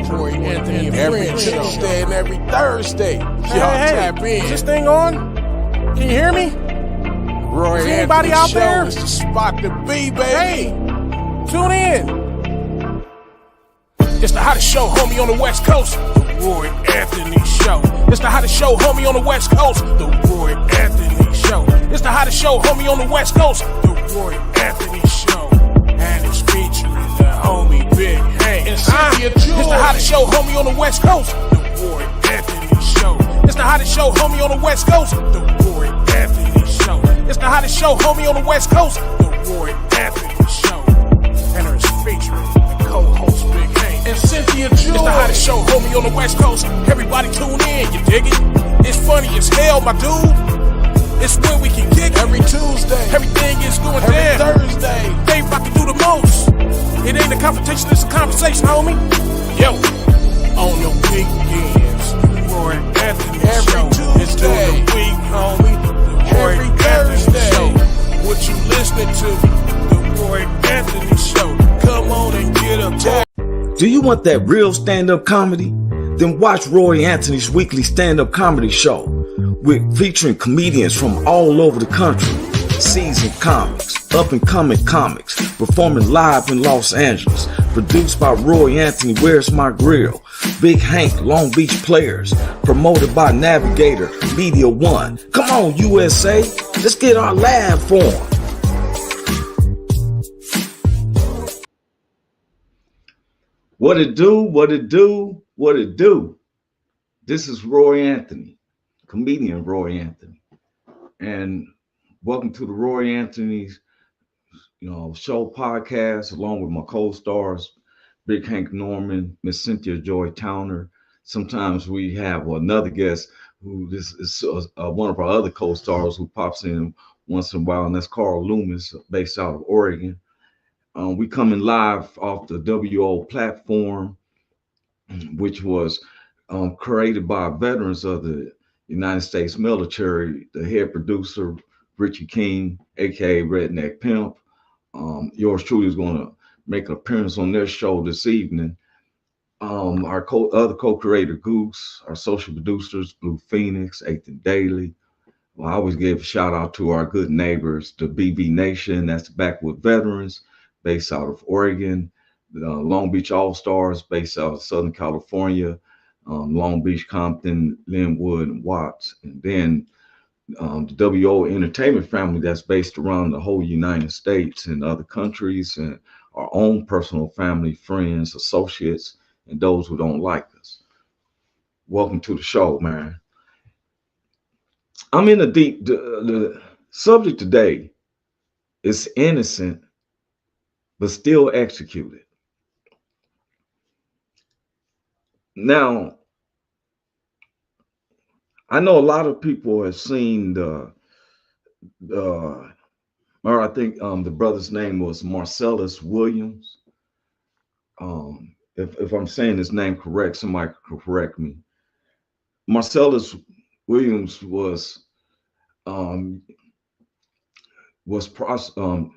Roy Anthony every Tuesday and every Thursday. Y'all tap in. Is this thing on? Can you hear me? Roy Is anybody out Show there? is the spot to be, baby. Hey, tune in. It's the hottest show, homie, on the West Coast. The Roy Anthony Show. It's the hottest show, homie, on the West Coast. The Roy Anthony Show. It's the hottest show, homie, on the West Coast. The Roy Anthony Show. And it's featuring the homie Big Hank and Cynthia. It's the hottest show, homie, on the West Coast. The Roy Anthony Show. It's the hottest show, homie, on the West Coast. The Roy Anthony Show. It's the hottest show, homie, on the West Coast. The Roy Anthony Show. And it's featuring the co-host Big Hank and Cynthia. It's the hottest show, homie, on the West Coast. Everybody tune in, you dig it? It's funny as hell, my dude. It's when we can kick it. Every Tuesday. Everything is going every down. Thursday. They about to do the most. It ain't a confrontation, it's a conversation, homie. Yo, on the weekends, Roy Anthony every Show. Tuesday. It's during the week, homie. The Roy every Anthony Thursday. Show. What you listening to? The Roy Anthony Show. Come on and get up. Do you want that real stand-up comedy? Then watch Roy Anthony's weekly stand-up comedy show with featuring comedians from all over the country, seasoned comics, up-and-coming comics, performing live in Los Angeles, produced by Roy Anthony, Where's My Grill, Big Hank, Long Beach Players, promoted by Navigator, Media One. Come on, USA, let's get our laugh on. What it do, what it do, what it do. This is Roy Anthony, comedian Roy Anthony. And welcome to the Roy Anthony's show podcast, along with my co-stars, Big Hank Norman, Miss Cynthia Joy Towner. Sometimes we have another guest who this is one of our other co-stars who pops in once in a while, and that's Carl Loomis, based out of Oregon. We coming live off the WO platform, which was created by veterans of the United States military. The head producer, Richie King, aka Redneck Pimp. Yours truly is going to make an appearance on their show this evening. Our other co-creator, Goose, our social producers, Blue Phoenix, Ethan Daly. Well, I always give a shout out to our good neighbors, the BB Nation, that's Backwood Veterans, based out of Oregon, the Long Beach All-Stars, based out of Southern California, Long Beach, Compton, Linwood, and Watts. And then the WO Entertainment family that's based around the whole United States and other countries, and our own personal family, friends, associates, and those who don't like us. Welcome to the show, man. I'm in the deep, the subject today is innocent, but still executed. Now, I know a lot of people have seen or I think the brother's name was Marcellus Williams. If I'm saying his name correct, somebody could correct me. Marcellus Williams was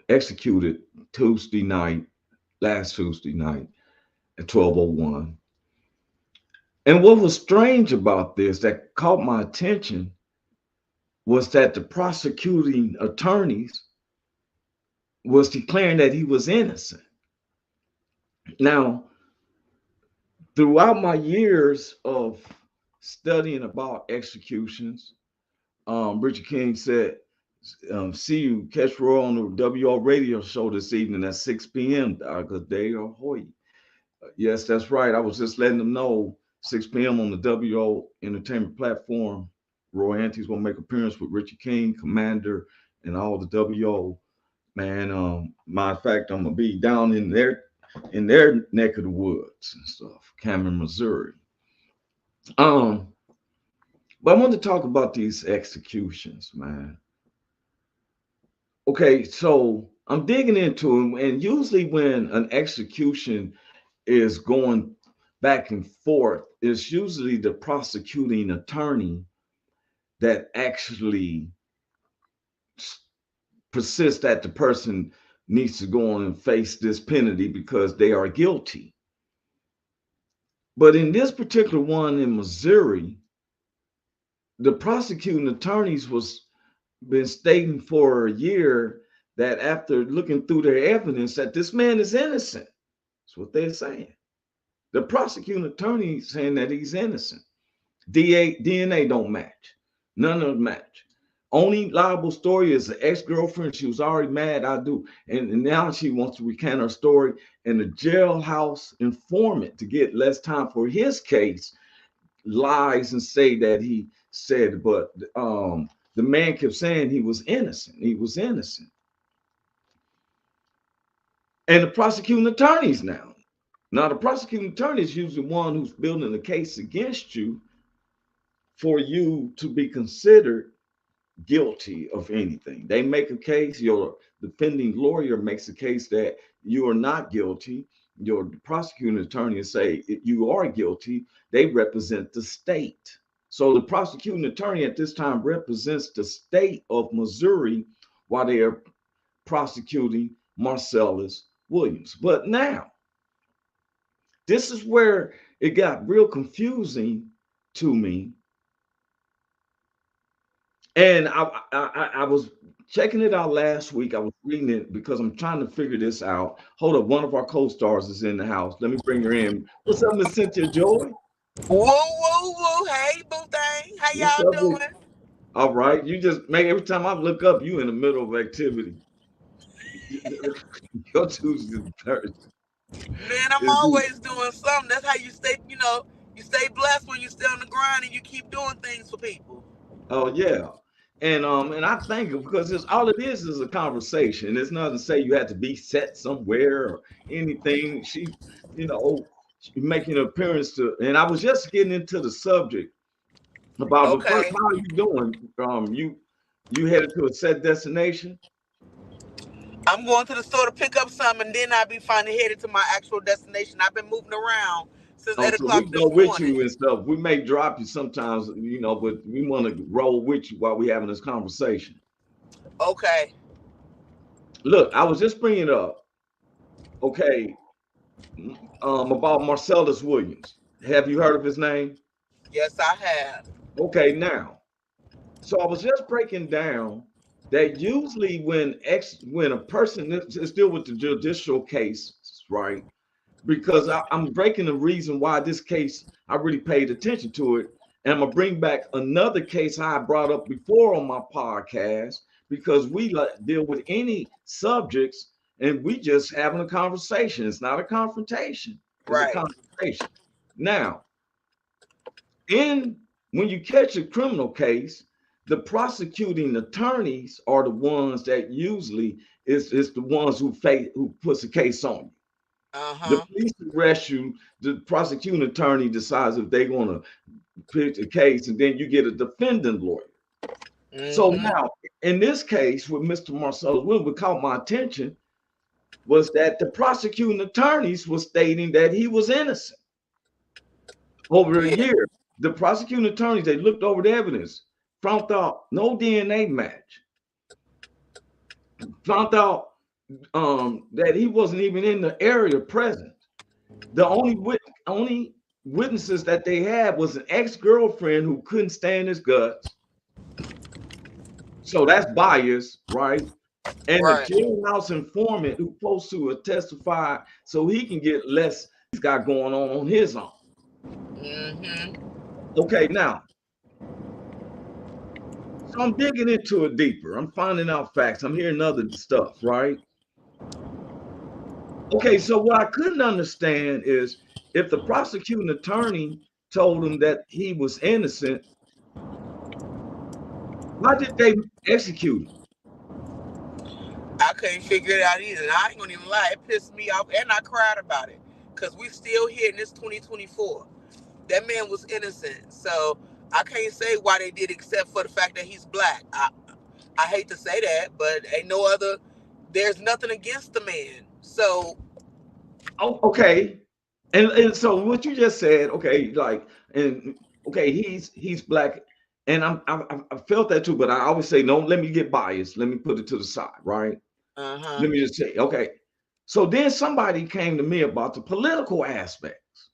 executed last Tuesday night at 12:01. And what was strange about this that caught my attention was that the prosecuting attorneys was declaring that he was innocent. Now, throughout my years of studying about executions, Richard King said, catch Roy on the WO radio show this evening at 6 p.m. Because they are hoy. Yes, that's right. I was just letting them know 6 p.m. on the WO Entertainment platform. Roy Anthony's going to make an appearance with Richard King, Commander, and all the WO. Man, matter of fact, I'm going to be down in their neck of the woods and stuff, Cameron, Missouri. But I want to talk about these executions, man. Okay, so I'm digging into them, and usually when an execution is going back and forth, it's usually the prosecuting attorney that actually persists that the person needs to go on and face this penalty because they are guilty. But in this particular one in Missouri, the prosecuting attorneys was been stating for a year that after looking through their evidence that this man is innocent. That's what they're saying. The prosecuting attorney saying that he's innocent. DNA don't match. None of them match. Only liable story is the ex-girlfriend. She was already mad. I do. And now she wants to recant her story. And the jailhouse informant, to get less time for his case, lies and say that he said, but the man kept saying he was innocent. He was innocent. And the prosecuting attorneys now. Now, the prosecuting attorney is usually one who's building a case against you for you to be considered guilty of anything. They make a case, your defending lawyer makes a case that you are not guilty. Your prosecuting attorney say you are guilty. They represent the state. So the prosecuting attorney at this time represents the state of Missouri while they are prosecuting Marcellus Williams. But now, this is where it got real confusing to me. And I was checking it out last week. I was reading it because I'm trying to figure this out. Hold up, one of our co-stars is in the house. Let me bring her in. What's up, Miss Cynthia Joy? Woo, woo, woo. Hey, boo thing. How y'all doing? All right. You just make every time I look up, you in the middle of activity. Your Tuesday and Thursday. Man, I'm always doing something. That's how you stay, you stay blessed when you stay on the grind and you keep doing things for people. Oh, yeah. And I think because it's all it is a conversation. It's not to say you have to be set somewhere or anything. She making an appearance to, and I was just getting into the subject about the first, how are you doing? You headed to a set destination? I'm going to the store to pick up something, and then I'll be finally headed to my actual destination. I've been moving around since 8 o'clock this morning. We go with you and stuff. We may drop you sometimes, but we want to roll with you while we're having this conversation. Okay. Look, I was just bringing it up. Okay. About Marcellus Williams. Have you heard of his name? Yes, I have. Okay, now. So I was just breaking down that usually when a person is still with the judicial case, right? Because I'm breaking the reason why this case, I really paid attention to it. And I'm gonna bring back another case I brought up before on my podcast, because we deal with any subjects and we just having a conversation. It's not a confrontation. It's a conversation. Now, when you catch a criminal case, the prosecuting attorneys are the ones that usually is the ones who puts a case on you. The police arrest you. The prosecuting attorney decides if they're going to pick a case, and then you get a defendant lawyer. So now, in this case with Mr. Marcellus Williams, what caught my attention was that the prosecuting attorneys were stating that he was innocent. Over a year, the prosecuting attorneys, they looked over the evidence, found out no DNA match, found out that he wasn't even in the area present. The only witnesses that they had was an ex-girlfriend who couldn't stand his guts. So that's bias, right? And the jailhouse informant who's supposed to testify so he can get less he's got going on his own. Okay, now, so I'm digging into it deeper. I'm finding out facts. I'm hearing other stuff, right? Okay, so what I couldn't understand is if the prosecuting attorney told him that he was innocent, why did they execute him? I couldn't figure it out either. And I ain't gonna even lie, it pissed me off, and I cried about it because we still here in this 2024. That man was innocent, so I can't say why they did, except for the fact that he's black. I hate to say that, but there's nothing against the man. So, okay, and so what you just said, okay, he's black, and I felt that too, but I always say, no, let me get biased. Let me put it to the side, right? Let me just say, okay. So then somebody came to me about the political aspects.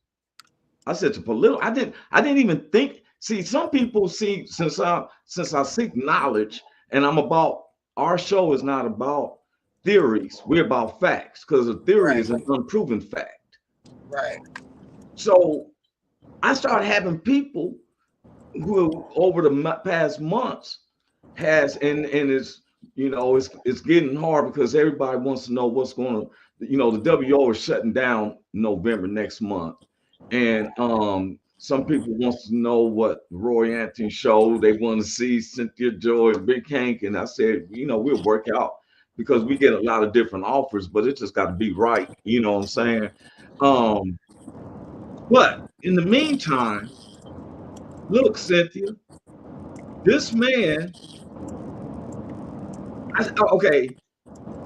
I said to political. I didn't even think. See, some people see since I seek knowledge, and I'm about our show is not about theories. We're about facts because a theory Right. is an unproven fact. Right. So I started having people who over the past months has and it's it's getting hard because everybody wants to know what's going to the WO is shutting down November next month, and some people wants to know what Roy Anthony show. They want to see Cynthia Joy and Big Hank, and I said we'll work out because we get a lot of different offers, but it just got to be right. You know what I'm saying? um but in the meantime, look, Cynthia, this man, okay,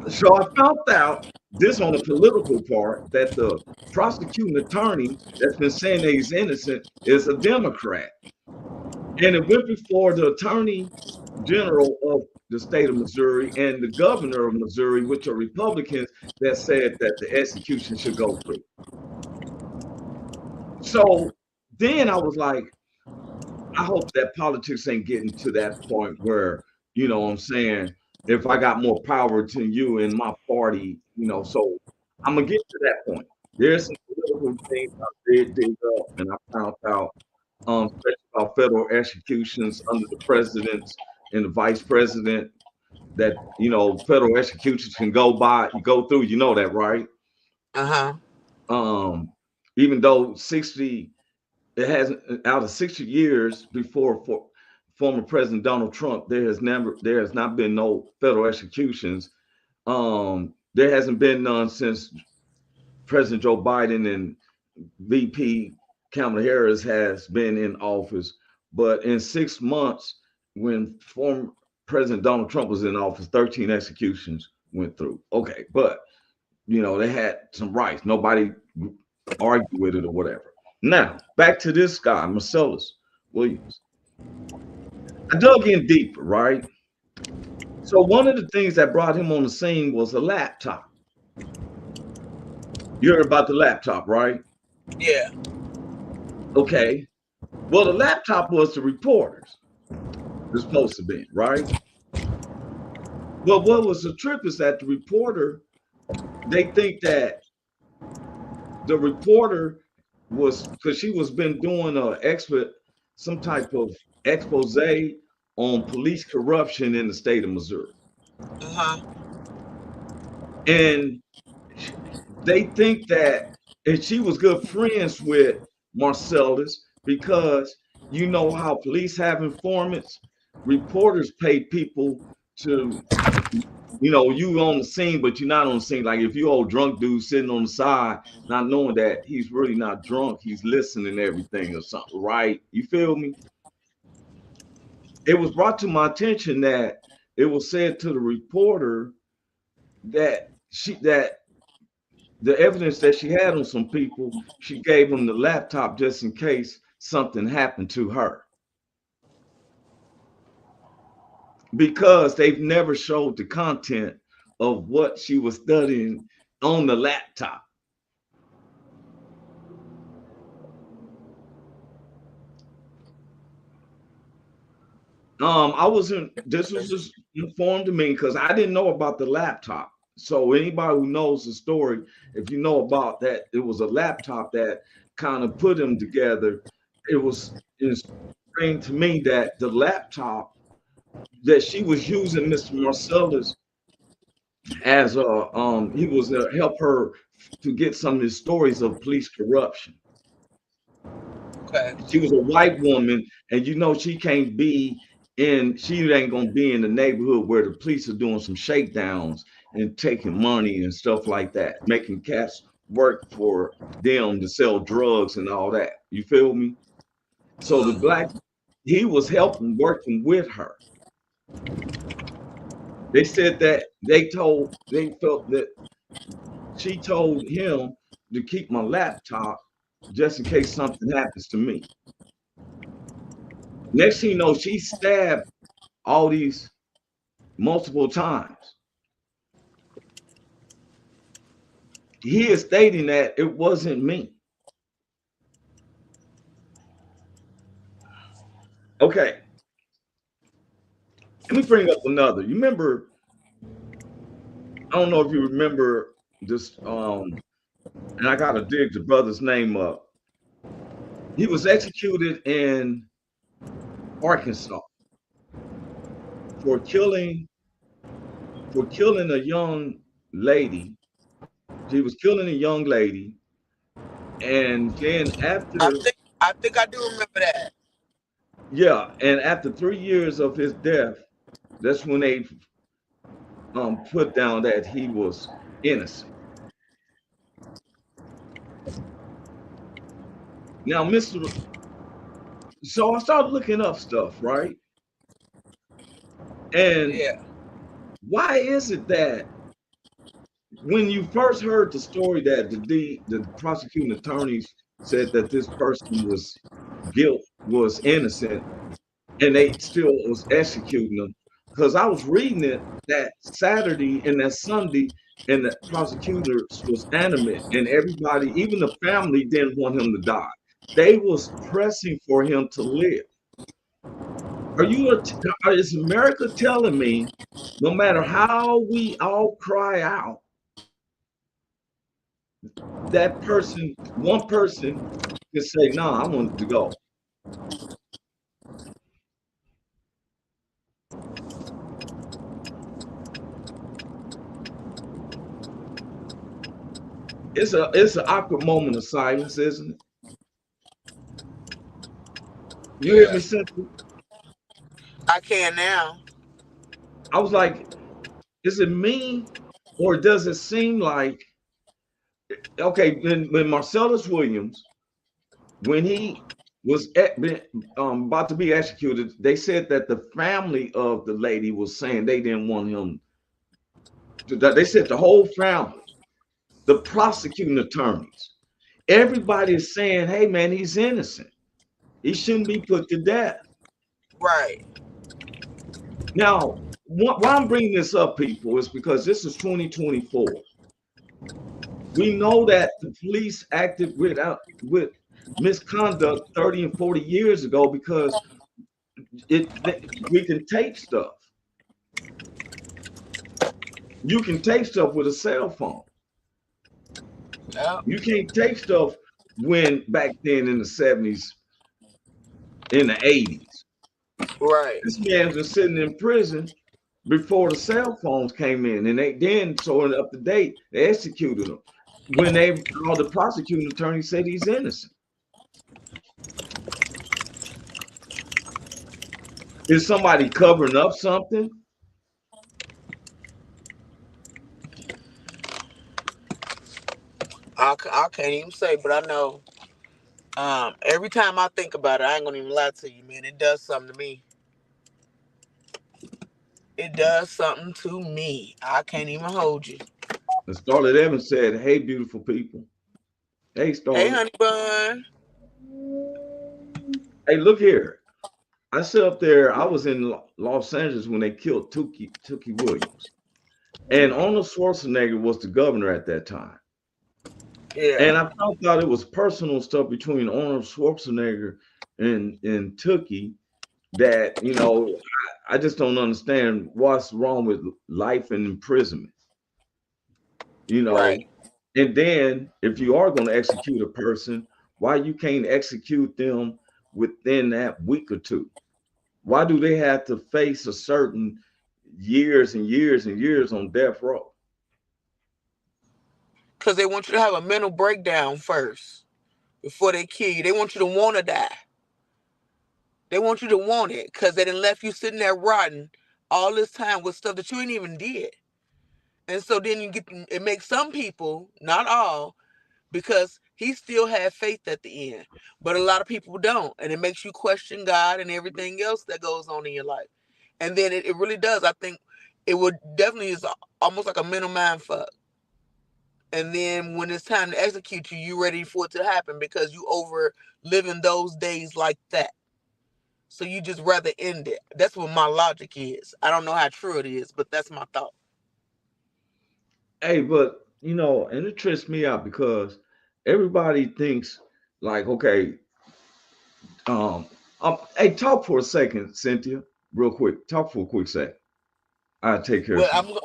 so I found out this on the political part that the prosecuting attorney that's been saying that he's innocent is a Democrat. And it went before the attorney general of the state of Missouri and the governor of Missouri, which are Republicans, that said that the execution should go through. So then I was like, I hope that politics ain't getting to that point where, what I'm saying, if I got more power to you in my party, so I'm gonna get to that point. There's some political things I did dig up and I found out, especially about federal executions under the presidents and the vice president, that federal executions can go through, that, right? Uh-huh. Even though it hasn't, out of 60 years before former President Donald Trump, there has not been no federal executions. There hasn't been none since President Joe Biden and VP Kamala Harris has been in office. But in 6 months, when former President Donald Trump was in office, 13 executions went through. Okay, but they had some rights. Nobody argued with it or whatever. Now, back to this guy, Marcellus Williams. I dug in deeper, right? So one of the things that brought him on the scene was a laptop. You heard about the laptop, right? Yeah. Okay. Well, the laptop was the reporters. It's supposed to be, right? But what was the trip is that the reporter, they think that the reporter was, because she was been doing some type of expose on police corruption in the state of Missouri. Uh-huh. And they think that, and she was good friends with Marcellus because you know how police have informants, reporters pay people to, you on the scene, but you're not on the scene. Like if you old drunk dude sitting on the side, not knowing that he's really not drunk, he's listening to everything or something, right? You feel me? It was brought to my attention that it was said to the reporter that the evidence that she had on some people, she gave them the laptop just in case something happened to her. Because they've never showed the content of what she was studying on the laptop. This was just informed to me because I didn't know about the laptop. So anybody who knows the story, if you know about that, it was a laptop that kind of put them together. It was strange to me that the laptop that she was using, Mr. Marcellus, as he was help her to get some of the stories of police corruption. Okay. She was a white woman, and she can't be she ain't gonna be in the neighborhood where the police are doing some shakedowns and taking money and stuff like that, making cats work for them to sell drugs and all that. You feel me? So he was working with her. They said that they felt that she told him to keep my laptop just in case something happens to me. Next thing you know, she stabbed all these multiple times. He is stating that it wasn't me. Okay, let me bring up another. You remember? I don't know if you remember this. And I gotta dig the brother's name up. He was executed in Arkansas for killing a young lady. He was killing a young lady, and then I after think I think I do remember that. yeah, and after 3 years of his death, that's when they put down that he was innocent. Now, Mister, so I started looking up stuff, right? And Yeah. why is it that when you first heard the story that the prosecuting attorneys said that this person was innocent, and they still was executing them, because I was reading it that Saturday and that Sunday, and the prosecutors was animate, and everybody, even the family, didn't want him to die. They was pressing for him to live. Is America telling me, no matter how we all cry out, that person, one person, can say, "No, I want to go." It's an awkward moment of silence, isn't it? You hear Yeah. me, Cynthia? I can now. I was like, is it me, or does it seem like okay? When Marcellus Williams, when he was about to be executed, they said that the family of the lady was saying they didn't want him. They said the whole family, the prosecuting attorneys, everybody is saying, "Hey, man, he's innocent. He shouldn't be put to death." Right. Now, why I'm bringing this up, people, is because this is 2024. We know that the police acted with misconduct 30 and 40 years ago, because we can tape stuff. You can tape stuff with a cell phone. Yep. You can't tape stuff when back then in the 70s, in the 80s. Right. This man was sitting in prison before the cell phones came in, and they then, so up to date, they executed him. When all the prosecuting attorney said he's innocent. Is somebody covering up something? I can't even say, but I know. Every time I think about it, I ain't gonna even lie to you, man. It does something to me. It does something to me. I can't even hold you. And Starlet Evans said, "Hey, beautiful people. Hey, Hey, Starlet. honey bun. Hey, look here. I sit up there. I was in Los Angeles when they killed Tookie Williams, and Arnold Schwarzenegger was the governor at that time. Yeah. And I found out it was personal stuff between Arnold Schwarzenegger and Tookie that I just don't understand what's wrong with life and imprisonment. You Right. know, and then if you are going to execute a person, why you can't execute them within that week or two? Why do they have to face a certain years and years and years on death row? Because they want you to have a mental breakdown first before they kill you. They want you to want to die. They want you to want it because they done left you sitting there rotting all this time with stuff that you ain't even did. And so then it makes some people, not all, because he still had faith at the end. But a lot of people don't. And it makes you question God and everything else that goes on in your life. And then it really does. I think it would definitely is almost like a mental mind fuck. And then when it's time to execute you, you ready for it to happen because you over living those days like that. So you just rather end it. That's what my logic is. I don't know how true it is, but that's my thought. Hey, but and it trips me out because everybody thinks like, okay, um, Hey, talk for a second, Cynthia, real quick. Talk for a quick second. I'll take care of Well, something.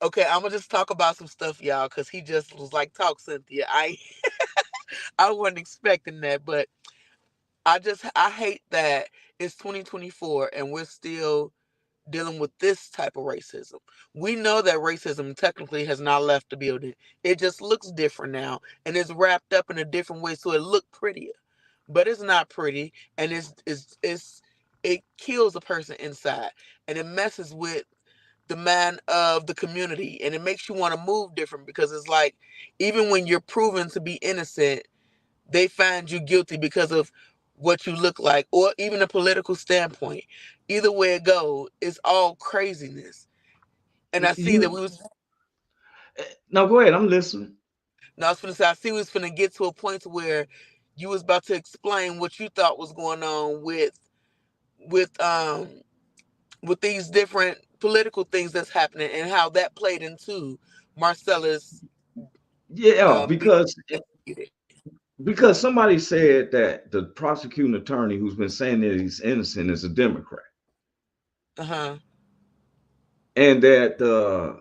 okay. I'm gonna just talk about some stuff, y'all, because he just was like, "Talk, Cynthia." I wasn't expecting that, but I hate that it's 2024 and we're still dealing with this type of racism. We know that racism technically has not left the building. It just looks different now and it's wrapped up in a different way so it look prettier. But it's not pretty and it kills a person inside and it messes with the man of the community and it makes you want to move different because it's like even when you're proven to be innocent, they find you guilty because of what you look like or even a political standpoint. Either way it go, it's all craziness. And I see that You we was no, go ahead. I'm listening. now I was finna say I see we was finna get to a point to where you was about to explain what you thought was going on with um with these different political things that's happening and how that played into Marcella's Yeah, being because executed. because somebody said that the prosecuting attorney who's been saying that he's innocent is a Democrat, Uh-huh. and that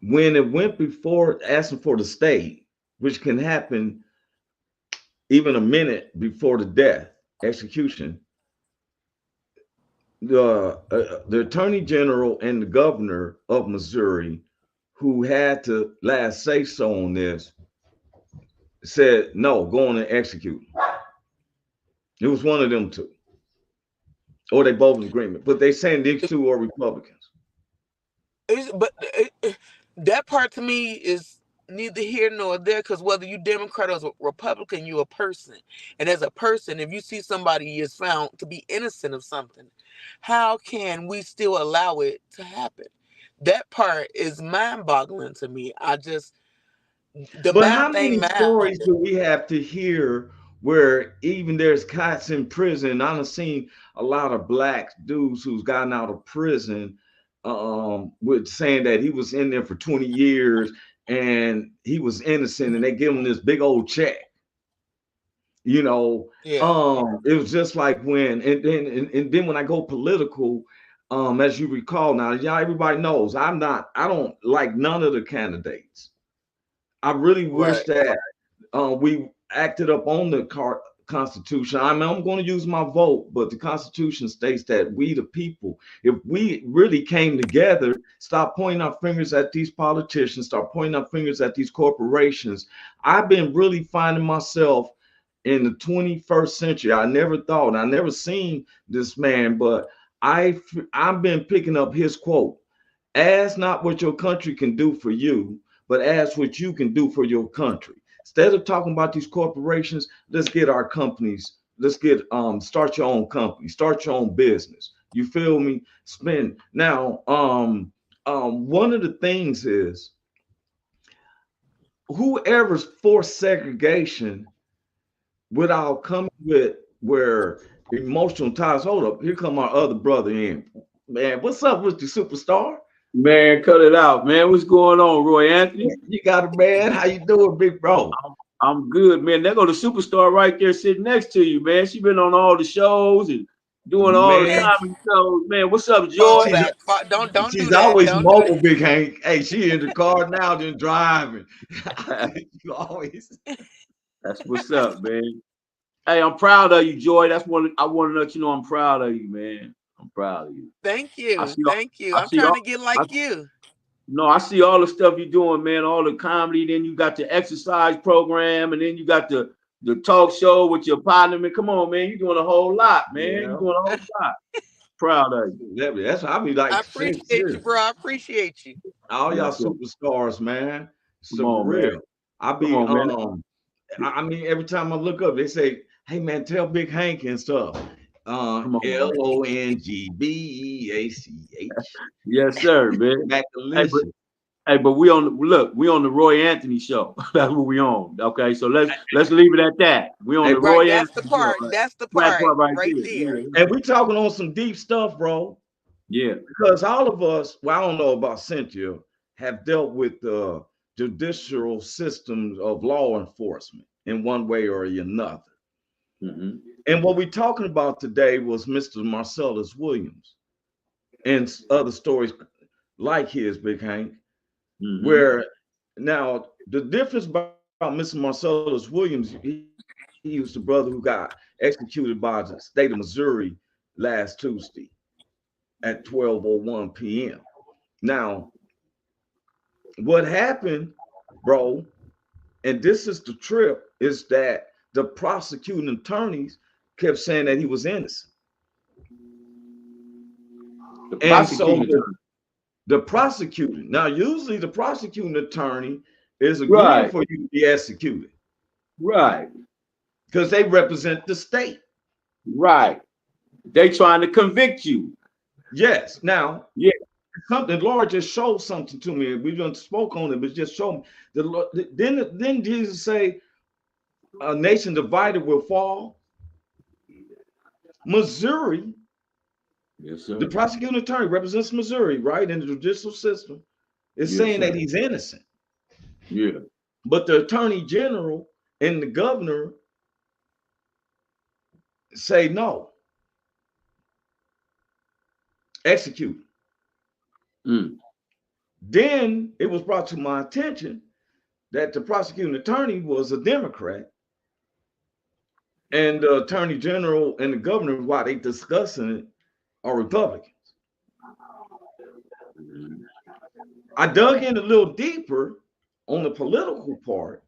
when it went before asking for the stay, which can happen even a minute before the death execution, the attorney general and the governor of Missouri, who had to last say so on this, said no, go on and execute. It was one of them two, or they both in agreement. But they saying these two are Republicans. That part to me is neither here nor there because whether you Democrat or Republican, you a person, and as a person, if you see somebody is found to be innocent of something, how can we still allow it to happen? That part is mind-boggling to me. The But how math ain't many math. stories do we have to hear where even there's cots in prison? I've seen a lot of black dudes who's gotten out of prison with saying that he was in there for 20 years and he was innocent and they give him this big old check. You know, Yeah, it was just like when and then when I go political, as you recall now, y'all everybody knows I don't like none of the candidates. I really wish right. that we acted up on the Constitution. I mean, I'm going to use my vote, but the Constitution states that we, the people, if we really came together, stop pointing our fingers at these politicians, start pointing our fingers at these corporations. I've been really finding myself in the 21st century. I never thought, I never seen this man, but I've been picking up his quote. Ask not what your country can do for you, but ask what you can do for your country. Instead of talking about these corporations, let's get our companies. Let's get start your own company, start your own business. You feel me? Spend now. One of the things is whoever's for segregation without coming with where emotional ties. Hold up, here come our other brother in. Man, what's up with the superstar? Man, cut it out, man. What's going on, Roy Anthony? You got it, man. How you doing, big bro? I'm good, man. There go the superstar right there sitting next to you, man. She been on all the shows and doing all the Man, Man, comedy shows. Man, what's up, fall Joy? she's back. Don't do she's that. always Don't do mobile, that. big Hank. Hey, she in the car now, just driving. You always. That's what's up, man. Hey, I'm proud of you, Joy. I want to let you know I'm proud of you, man. I'm proud of you. Thank I you. see all, Thank you. I I'm see trying all, to get I, like you. no, I see all the stuff you're doing, man. All the comedy. Then you got the exercise program, and then you got the talk show with your partner. Man, come on, man. You're doing a whole lot, man. You're Yeah. doing a whole lot. Proud of you. That's what I be I like, appreciate you, serious. bro. I appreciate you. All y'all Yes, sir. superstars, man. Come So on, man. real. I Come be on, man. I mean, every time I look up, they say, "Hey, man, tell Big Hank and stuff." Come on, man. Longbachh. Yes, sir, man. Back Hey, but delicious. we on the Roy Anthony show. That's what we on. Okay, so let's leave it at that. We on Hey, the bro, Roy Right. Anthony That's the show. part. Right? That's the That part part right right there. there. Yeah, and we talking on some deep stuff, bro. yeah. Because all of us, well, I don't know about Cynthia, have dealt with the judicial systems of law enforcement in one way or another. Mm-hmm. And what we're talking about today was Mr. Marcellus Williams and other stories like his, Big Hank, where now the difference about Mr. Marcellus Williams, he was the brother who got executed by the state of Missouri last Tuesday at 12:01 p.m. Now, what happened, bro, and this is the trip, is that the prosecuting attorneys kept saying that he was innocent. And so the prosecutor, now usually the prosecuting attorney is agreeing for you to be executed. Right. Because they represent the state. Right. They trying to convict you. Yes. Now, yeah, something, Lord just showed something to me. We done spoke on it, but just show me. The Lord, then Jesus say, a nation divided will fall. Missouri, yes, sir. The prosecuting attorney represents Missouri, right? In the judicial system, is saying that he's innocent. Yeah. But the attorney general and the governor say no. Execute. Then it was brought to my attention that the prosecuting attorney was a Democrat, and the attorney general and the governor, while they discussing it, are Republicans. I dug in a little deeper on the political part.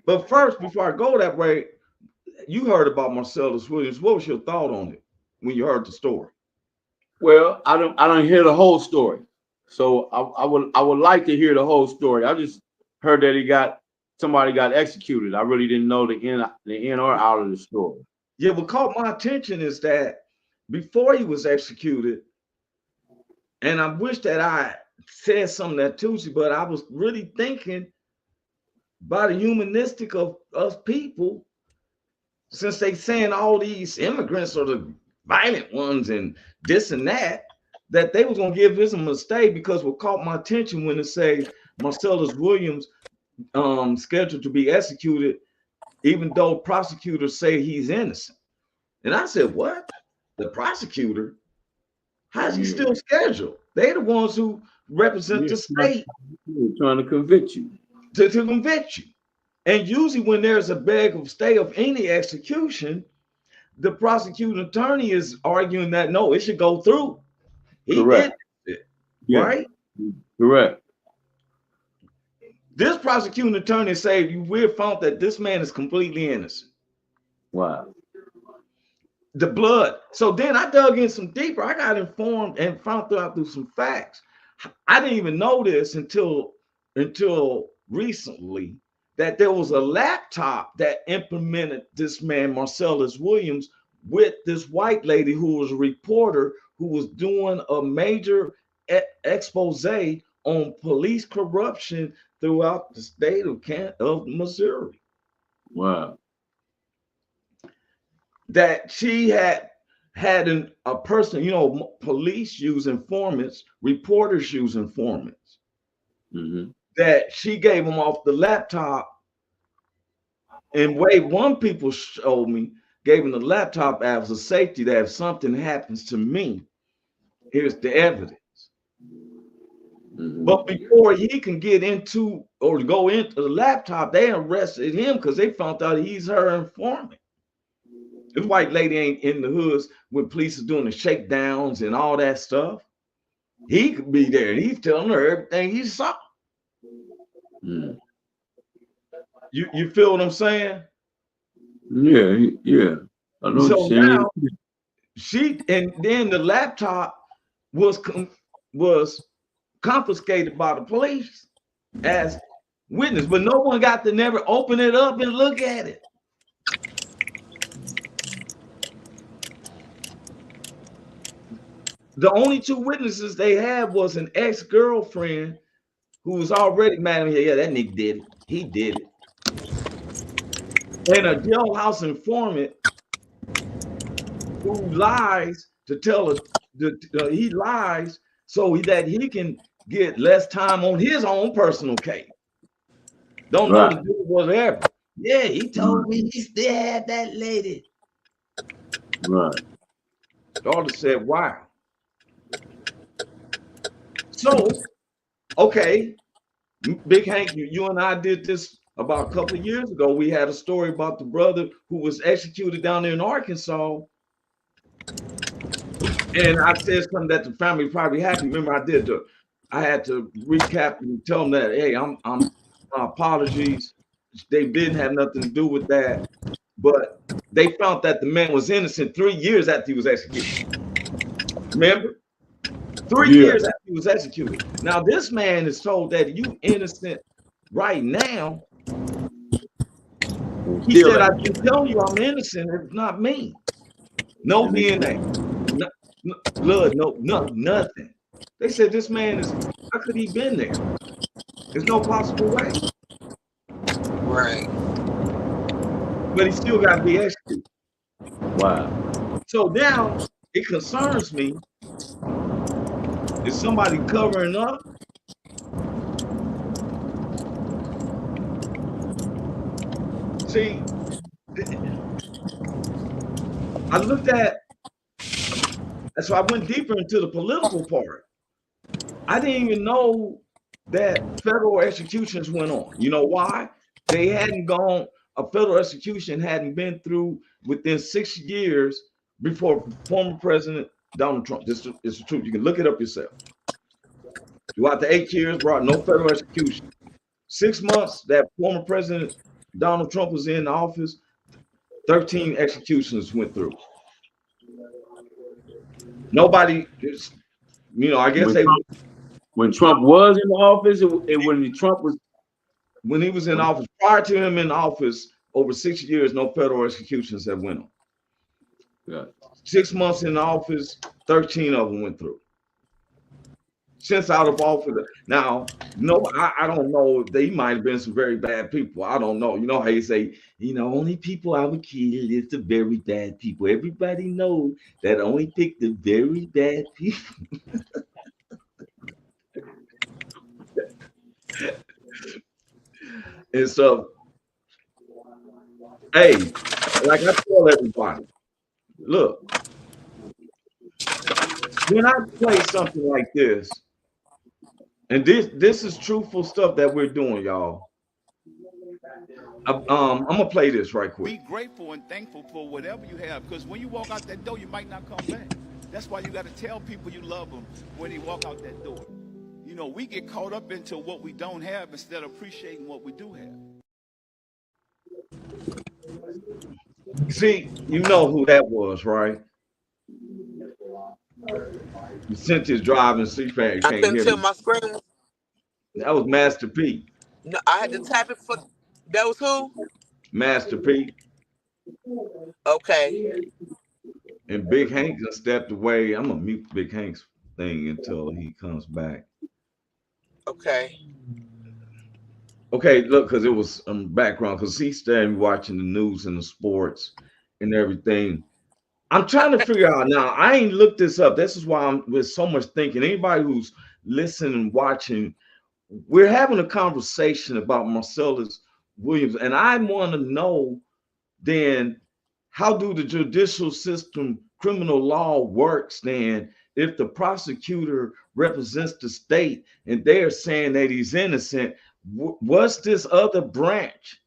But first, before I go that way, you heard about Marcellus Williams. What was your thought on it when you heard the story? Well, I don't hear the whole story. So I would like to hear the whole story. I just heard that somebody got executed. I really didn't know the in or out of the story. Yeah, what caught my attention is that before he was executed, and I wish that I said something that Tuesday, but I was really thinking about the humanistic of us people, since they saying all these immigrants are the violent ones and this and that they was gonna give this a mistake, because what caught my attention when it say Marcellus Williams scheduled to be executed, even though prosecutors say he's innocent. And I said, what? The prosecutor? How's he still scheduled? They the ones who represent the state. Trying to convict you. To convict you. And usually when there's a beg of stay of any execution, the prosecuting attorney is arguing that no, it should go through. He did it, right? Correct. This prosecuting attorney say we found that this man is completely innocent. Wow. The blood. So then I dug in some deeper. I got informed and found out through some facts. I didn't even know this until recently, that there was a laptop that implemented this man Marcellus Williams with this white lady who was a reporter who was doing a major expose on police corruption throughout the state of Missouri. Wow. That she had a person, police use informants, reporters use informants, that she gave them off the laptop. And one people showed me, gave him the laptop as a safety, that if something happens to me, here's the evidence. But before he can get into or go into the laptop, they arrested him because they found out he's her informant. This white lady ain't in the hoods when police are doing the shakedowns and all that stuff. He could be there and he's telling her everything he saw. You feel what I'm saying? Yeah. I know so what you're saying. Now, and then the laptop was confiscated by the police as witness, but no one got to never open it up and look at it. The only two witnesses they had was an ex-girlfriend who was already mad. Yeah, that nigga did it. He did it. And a jailhouse informant who lies to tell us he lies so that he can get less time on his own personal case. Don't know to do whatever. Yeah, he told me he still had that lady. Right. Daughter said, wow. So, okay, Big Hank, you and I did this about a couple of years ago. We had a story about the brother who was executed down there in Arkansas. And I said something that the family probably happy. Remember, I had to recap and tell them that, hey, I'm my apologies. They didn't have nothing to do with that. But they found that the man was innocent 3 years after he was executed. Remember? 3 Yeah. years after he was executed. Now, this man is told that you innocent right now. He Still said, I've ain't. been telling you I'm innocent. It's not me. No DNA, no blood, no, nothing. They said this man is, how could he been there? There's no possible way. Right. But he still got to be executed. Wow. So now it concerns me. Is somebody covering up? See, I looked at, so I went deeper into the political part. I didn't even know that federal executions went on. You know why? They hadn't gone, a federal execution hadn't been through within 6 years before former President Donald Trump. This is the truth. You can look it up yourself. Throughout the 8 years, brought no federal execution. 6 months that former President Donald Trump was in office, 13 executions went through. Nobody, I guess When Trump was in the office, and when Trump was, when he was in office, prior to him in office, over 6 years, no federal executions have went on. yeah. 6 months in office, 13 of them went through. Since out of office, now, no, I don't know. They might have been some very bad people. I don't know. You know how you say, only people I would kill is the very bad people. Everybody knows that only pick the very bad people. And so, hey, like I tell everybody, look, when I play something like this, and this is truthful stuff that we're doing, y'all. I'm gonna play this right quick. Be grateful and thankful for whatever you have, because when you walk out that door, you might not come back. That's why you got to tell people you love them when they walk out that door. We get caught up into what we don't have instead of appreciating what we do have. See, you know who that was, right? Cynthia's driving, C-Fan I can't couldn't hear tell me. my screen. That was Master P. No, I had to type it for. That was who? Master P. Okay. And Big Hank just stepped away. I'm gonna mute Big Hank's thing until he comes back. Okay. Okay, look, because it was background, because he's standing watching the news and the sports and everything. I'm trying to figure out now. I ain't looked this up. This is why I'm with so much thinking. Anybody who's listening and watching, we're having a conversation about Marcellus Williams, and I want to know then, how do the judicial system, criminal law works then if the prosecutor represents the state and they're saying that he's innocent? What's this other branch?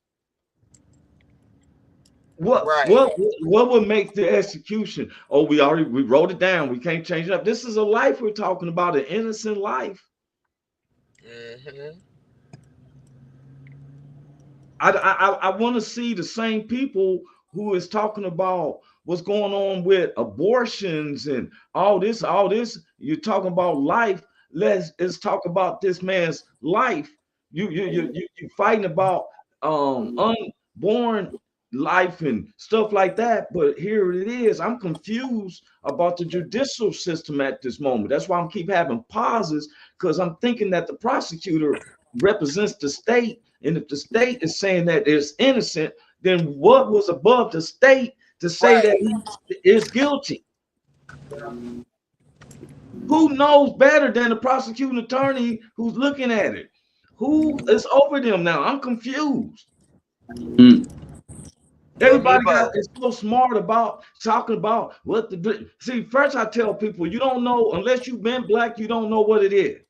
What would make the execution? Oh, we wrote it down. We can't change it up. This is a life we're talking about, an innocent life. Mm-hmm. I want to see the same people who is talking about what's going on with abortions and all this. You're talking about life. Let's talk about this man's life. You fighting about unborn life and stuff like that. But here it is. I'm confused about the judicial system at this moment. That's why I'm keep having pauses, because I'm thinking that the prosecutor represents the state. And if the state is saying that it's innocent, then what was above the state to say that he is guilty? Who knows better than the prosecuting attorney who's looking at it? Who is over them now? I'm confused. Mm. Everybody is so smart about talking about what the see. First, I tell people you don't know unless you've been black. You don't know what it is.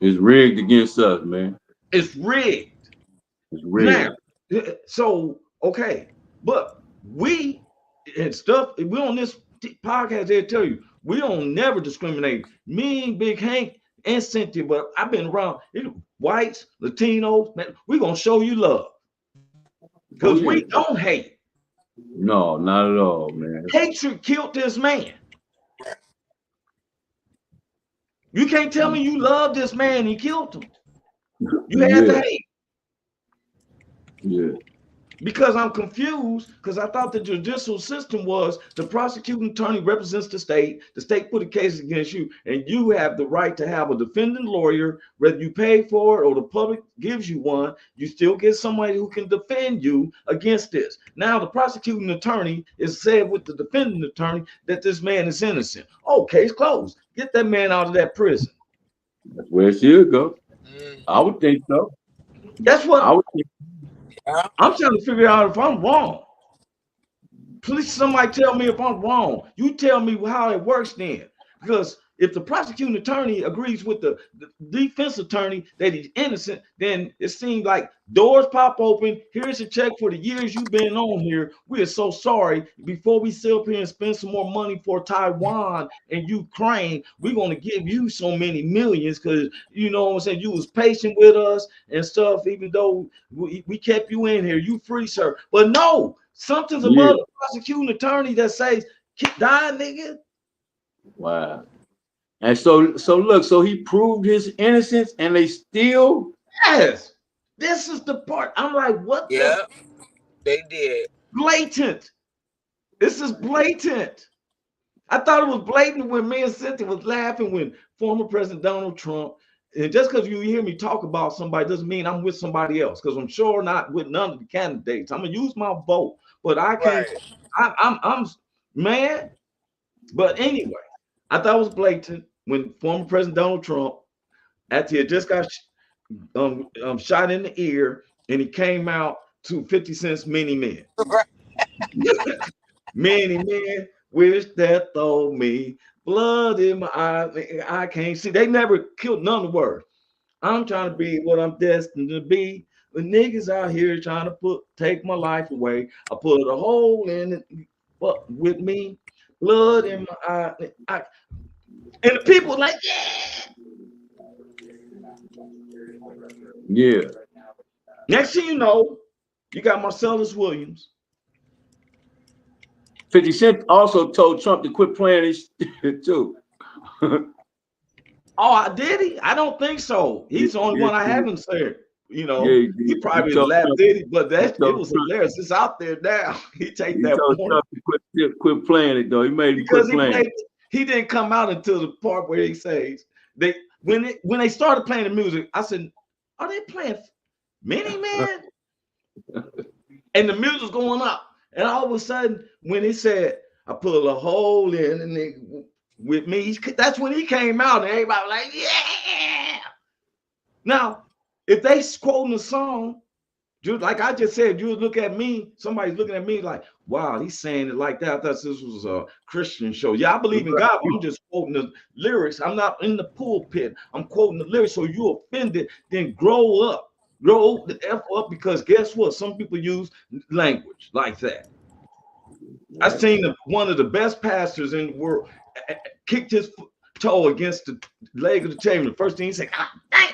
It's rigged against us, man. It's rigged. It's rigged. Now, so okay, but we and stuff. We on this podcast, they tell you we don't never discriminate. Me and Big Hank and Cynthia, but I've been around whites, Latinos. Man, we gonna show you love because we don't hate. No, not at all, man. Hatred killed this man. You can't tell me you love this man. He killed him. You had to hate. Yeah. Because I'm confused, because I thought the judicial system was the prosecuting attorney represents the state put a case against you, and you have the right to have a defendant lawyer, whether you pay for it or the public gives you one, you still get somebody who can defend you against this. Now the prosecuting attorney is said with the defendant attorney that this man is innocent. Oh, case closed. Get that man out of that prison. That's where it should go. I would think so. That's what I would think. I'm trying to figure out if I'm wrong. Please, somebody tell me if I'm wrong. You tell me how it works then. Because if the prosecuting attorney agrees with the defense attorney that he's innocent, then it seems like doors pop open. Here's a check for the years you've been on here. We are so sorry. Before we sit up here and spend some more money for Taiwan and Ukraine, we're going to give you so many millions because, you know what I'm saying, you was patient with us and stuff, even though we kept you in here. You free, sir. But no, something's above the prosecuting attorney that says, keep dying, nigga. Wow. And so look, so he proved his innocence and they still. Yes. This is the part. I'm like, what? Yeah, they did. Blatant. This is blatant. I thought it was blatant when me and Cynthia was laughing when former President Donald Trump, and just because you hear me talk about somebody doesn't mean I'm with somebody else, because I'm sure not with none of the candidates. I'm gonna use my vote, but I can't. Right. I'm man. But anyway, I thought it was blatant when former President Donald Trump, after he just got shot in the ear, and he came out to 50 Cent's Many Men. Many men wish that throw me blood in my eye. I can't see. They never killed none of the words. I'm trying to be what I'm destined to be. The niggas out here trying to take my life away. I put a hole in it with me. Blood in my eye. And the people like, yeah. Next thing you know, you got Marcellus Williams. 50 Cent also told Trump to quit playing his shit too. Oh, did he? I don't think so. He's the only one I haven't said. You know, he probably laughed, did he? But it was hilarious. It's out there now. He take that point. Quit playing it though. He made him quit playing. He didn't come out until the part where he says when they started playing the music. I said, "Are they playing Many Men?" And the music's going up, and all of a sudden, when he said, "I put a hole in and they with me," that's when he came out, and everybody was like, "Yeah!" Now, if they quoting a song, like I just said, you would look at me, somebody's looking at me like, wow, he's saying it like that. I thought this was a Christian show. Yeah, I believe in God, but I'm just quoting the lyrics. I'm not in the pulpit. I'm quoting the lyrics. So you offended, then grow up. Grow the F up, because guess what? Some people use language like that. I seen one of the best pastors in the world kicked his toe against the leg of the table. The first thing he said, ah, dang.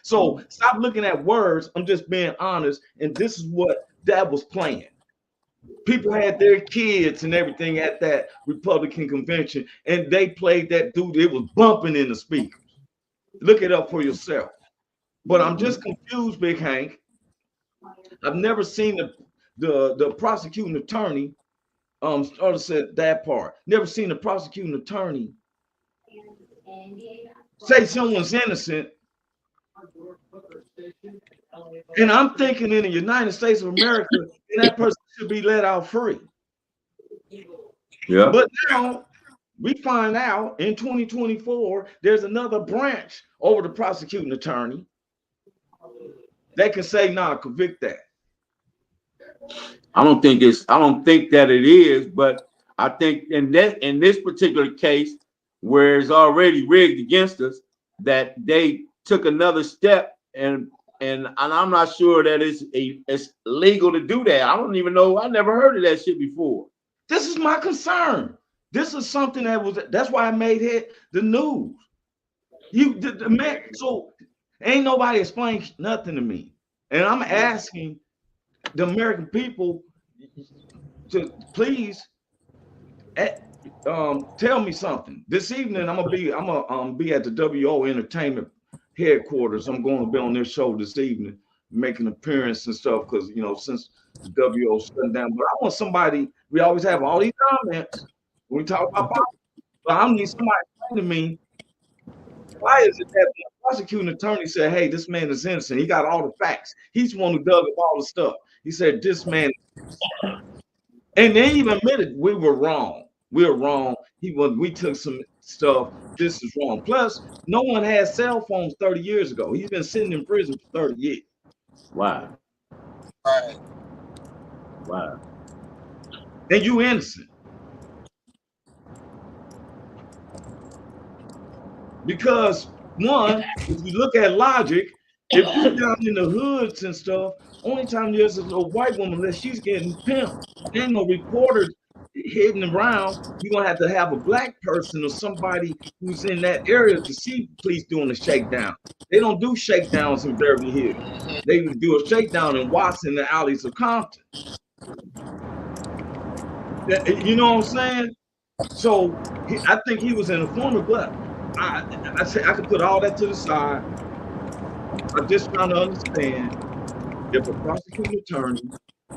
So stop looking at words. I'm just being honest. And this is what that was playing. People had their kids and everything at that Republican convention, and they played that dude. It was bumping in the speakers. Look it up for yourself. But I'm just confused, Big Hank. I've never seen the prosecuting attorney or said that part. Never seen the prosecuting attorney say someone's innocent. And I'm thinking in the United States of America, that person should be let out free. Yeah. But now we find out in 2024, there's another branch over the prosecuting attorney. they can say, nah, convict that. I don't think that it is, but I think in this particular case, where it's already rigged against us, that they took another step, and I'm not sure that it's legal to do that. I don't even know. I never heard of that shit before. This is my concern. This is something that's why I made the news. The man, so ain't nobody explained nothing to me. And I'm asking the American people to please tell me something. This evening I'm gonna be at the WO Entertainment headquarters. I'm going to be on their show this evening, making an appearance and stuff, because since the WO shut down. But I want somebody, we always have all these comments when we talk about politics, but I need somebody to say to me, why is it that when the prosecuting attorney said, hey, this man is innocent, he got all the facts, he's the one who dug up all the stuff. He said, this man is innocent. And they even admitted we were wrong. We were wrong. We took some stuff. This is wrong. Plus, no one had cell phones 30 years ago. He's been sitting in prison for 30 years. Wow. Right. Wow. And you innocent. Because one, if you look at logic, if you're down in the hoods and stuff, only time there's a white woman unless she's getting pimped. There ain't no reporters hidden around. You're gonna have to have a black person or somebody who's in that area to see police doing a shakedown. They don't do shakedowns in Beverly Hills. They do a shakedown in Watson, in the alleys of Compton. You know what I'm saying? So I think he was an informant, but I say I could put all that to the side. I'm just trying to understand if a prosecuting attorney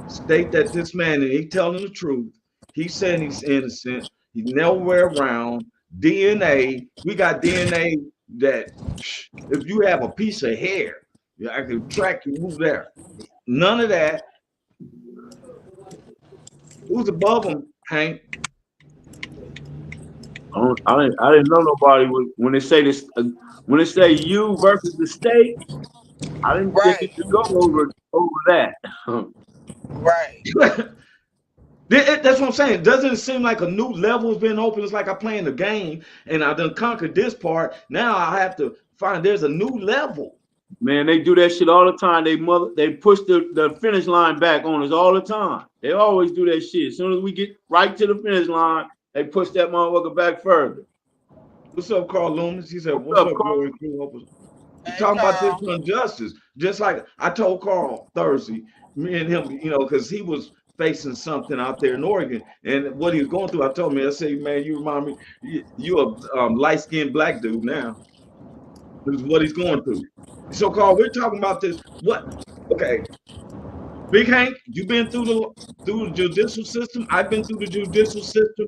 state that this man, and he's telling the truth, he's saying he's innocent, he's nowhere around, DNA, we got DNA that if you have a piece of hair, I can track you who's there. None of that. Who's above him, Hank? I didn't know nobody when they say this. When they say you versus the state, I didn't think it could go over that. Right. That's what I'm saying. Doesn't it seem like a new level has been opened? It's like I'm playing the game and I done conquered this part. Now I have to find there's a new level. Man, they do that shit all the time. They push the finish line back on us all the time. They always do that shit. As soon as we get right to the finish line, they push that motherfucker back further. What's up, Carl Loomis? He said, what's up, Carl? We're talking about this injustice. Just like I told Carl Thursday, me and him, because he was facing something out there in Oregon, and what he was going through, I told him, I said, man, you remind me, you a light-skinned black dude now. This is what he's going through. So, Carl, we're talking about this. What? Okay. Big Hank, you've been through the judicial system. I've been through the judicial system.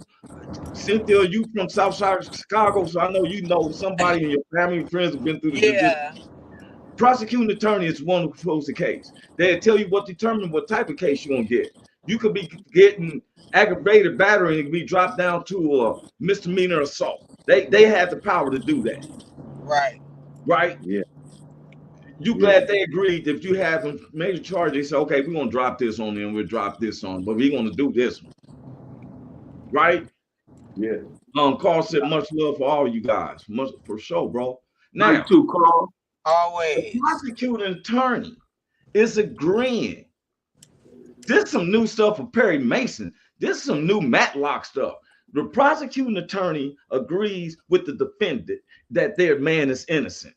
Cynthia, you from Southside Chicago, so I know you know somebody in your family and friends have been through the judicial. Prosecuting attorney is one who closes the case. They'll tell you determine what type of case you're gonna get. You could be getting aggravated battery and be dropped down to a misdemeanor assault. They have the power to do that. Right. Right? Yeah. You glad they agreed if you have a major charge, they say, okay, we're gonna drop this on them, we'll drop this on, but we're gonna do this one. Right? Yeah. Carl said much love for all you guys. Much for sure, bro. Now, you too, Carl. Always. The prosecuting attorney is agreeing. This is some new stuff for Perry Mason. This is some new Matlock stuff. The prosecuting attorney agrees with the defendant that their man is innocent.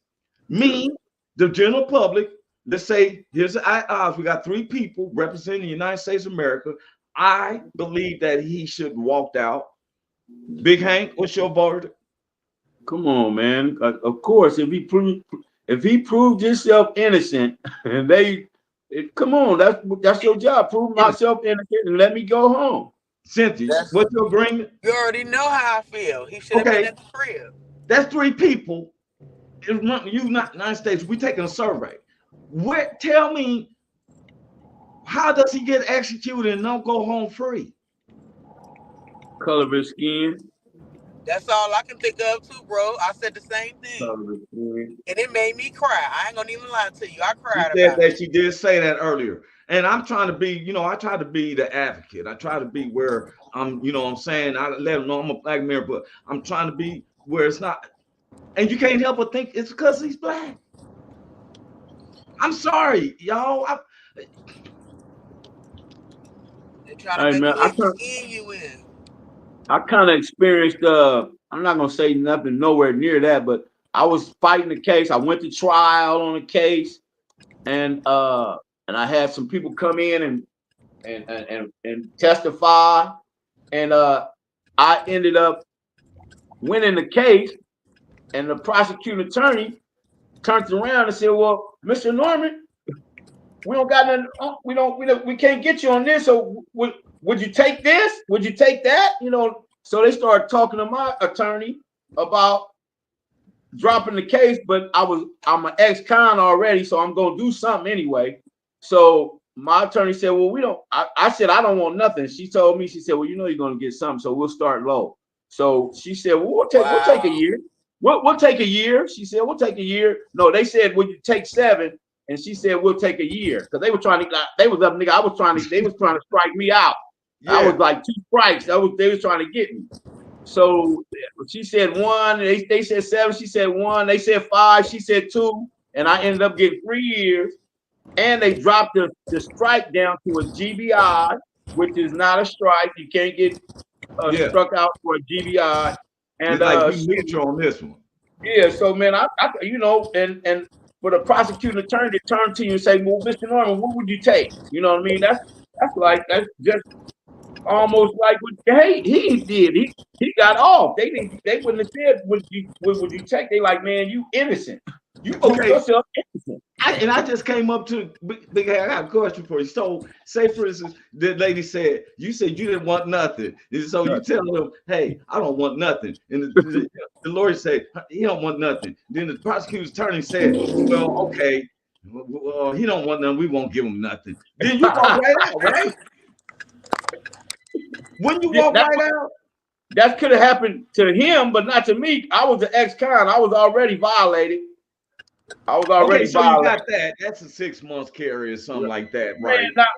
Me, the general public, let's say, here's the odds. We got 3 people representing the United States of America. I believe that he should have walked out. Big Hank, what's your verdict? Come on, man. Of course, if he proved himself innocent, and come on, that's your job. Prove myself innocent and let me go home. Cynthia, what's your agreement? You already know how I feel. He should have been at the crib. That's 3 people. In the United States, we taking a survey. Tell me, how does he get executed and don't go home free? Color of his skin. That's all I can think of too, bro. I said the same thing. And it made me cry. I ain't gonna even lie to you. I She cried said about that it. she did say that earlier. And I'm trying to be, I try to be the advocate. I try to be where I'm, I'm saying, I let them know I'm a black man, but I'm trying to be where it's not. And you can't help but think it's because he's black. I'm sorry, y'all. They trying to Hey make man, a way to skin you in. I kind of experienced. I'm not gonna say nothing nowhere near that, but I was fighting the case. I went to trial on the case, and I had some people come in and testify, and I ended up winning the case, and the prosecuting attorney turned around and said, "Well, Mr. Norman, we don't got nothing. We can't get you on this. So would you take this? Would you take that? So they started talking to my attorney about dropping the case, but I'm an ex-con already, so I'm gonna do something anyway. So my attorney said, well, we don't. I said I don't want nothing. She told me, she said, well, you're gonna get something, so we'll start low. So she said, well, we'll take a year. We'll take a year. She said, we'll take a year. No, they said, would you take 7? And she said, we'll take a year, because they were trying to. They was up, nigga. They was trying to strike me out. Yeah. I was like 2 strikes. They was trying to get me. So she said 1. They said 7. She said 1. They said 5. She said 2. And I ended up getting 3 years. And they dropped the strike down to a GBI, which is not a strike. You can't get struck out for a GBI. And it's like you neutral on this one. Yeah. So man, I and for the prosecuting attorney to turn to you and say, well, Mr. Norman, what would you take? You know what I mean? That's just almost like what he did. He got off. They wouldn't have said would you take? They like, man, you innocent. You proved yourself innocent. I just came up to Big Head. I got a question for you. So, say for instance, the lady said you didn't want nothing, and so you tell them, hey, I don't want nothing, and the lawyer said he don't want nothing. Then the prosecutor's attorney said, well, okay, well, he don't want nothing. We won't give him nothing. Then you walk right out, right? When you walk right out. That could have happened to him, but not to me. I was an ex-con. I was already violated. Okay, so you got that. That's a 6 months carry or something like that, right? Man, not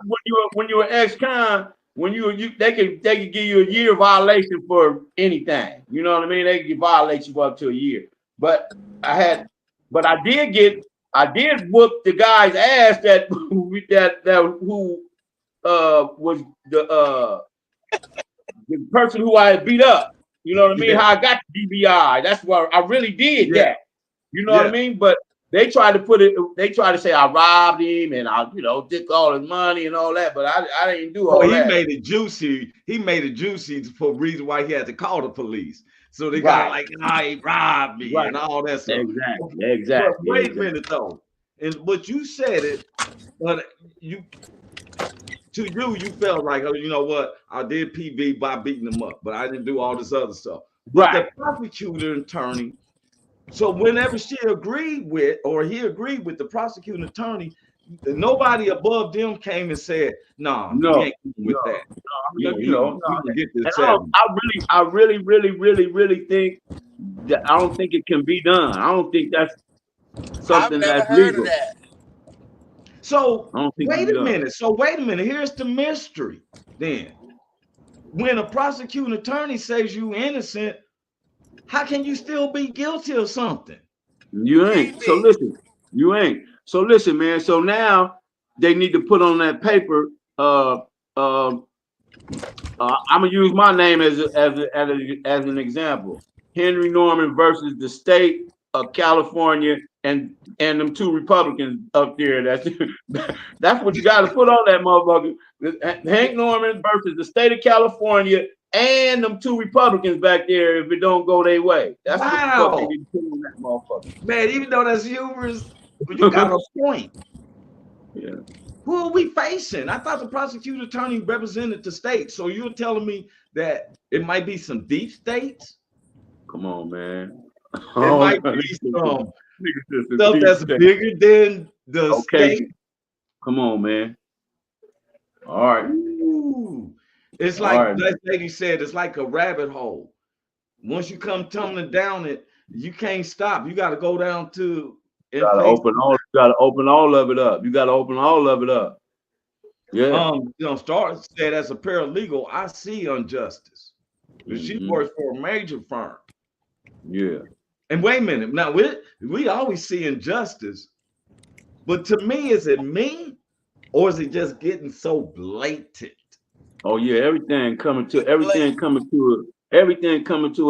when you were ex-con, they could give you a year violation for anything. You know what I mean? They could violate you up to a year. But I did whoop the guy's ass that was the person who I had beat up. You know what I mean? How I got the DBI. That's why I really did that. You know what I mean? But they tried to say I robbed him and I, took all his money and all that, but I didn't do all that. He made it juicy. He made it juicy for a reason why he had to call the police. So they got like, he robbed me and all that stuff. Exactly. But wait a minute though. But you said it, but you felt like, oh, you know what? I did PV by beating him up, but I didn't do all this other stuff. But the prosecutor attorney, so whenever she agreed with, or he agreed with the prosecuting attorney, nobody above them came and said, no, you can't with that. You can get this. I really think that I don't think it can be done. I don't think that's something that's legal. That. So wait a minute. Here's the mystery. Then, when a prosecuting attorney says you innocent, how can you still be guilty of something? You ain't. So listen, you ain't. So listen, man. So now they need to put on that paper. I'm gonna use my name as an example. Henry Norman versus the state of California and them 2 Republicans up there. That's what you got to put on that motherfucker. Hank Norman versus the state of California and them 2 Republicans back there if it don't go their way. That's what the fuck they need to put on that motherfucker. Man, even though that's humorous, but you got a point. Yeah. Who are we facing? I thought the prosecuting attorney represented the state. So you're telling me that it might be some deep states? Come on, man. It might be some stuff that's bigger than the state. Come on, man. All right. Ooh. It's like that lady said, it's like a rabbit hole. once you come tumbling down it, you can't stop. You got to go down to You gotta open all of it up. You gotta open all of it up. Yeah. Star said as a paralegal, I see injustice. But she works for a major firm. Yeah. And wait a minute. Now we always see injustice, but to me, is it me or is it just getting so blatant? Oh yeah, everything coming to a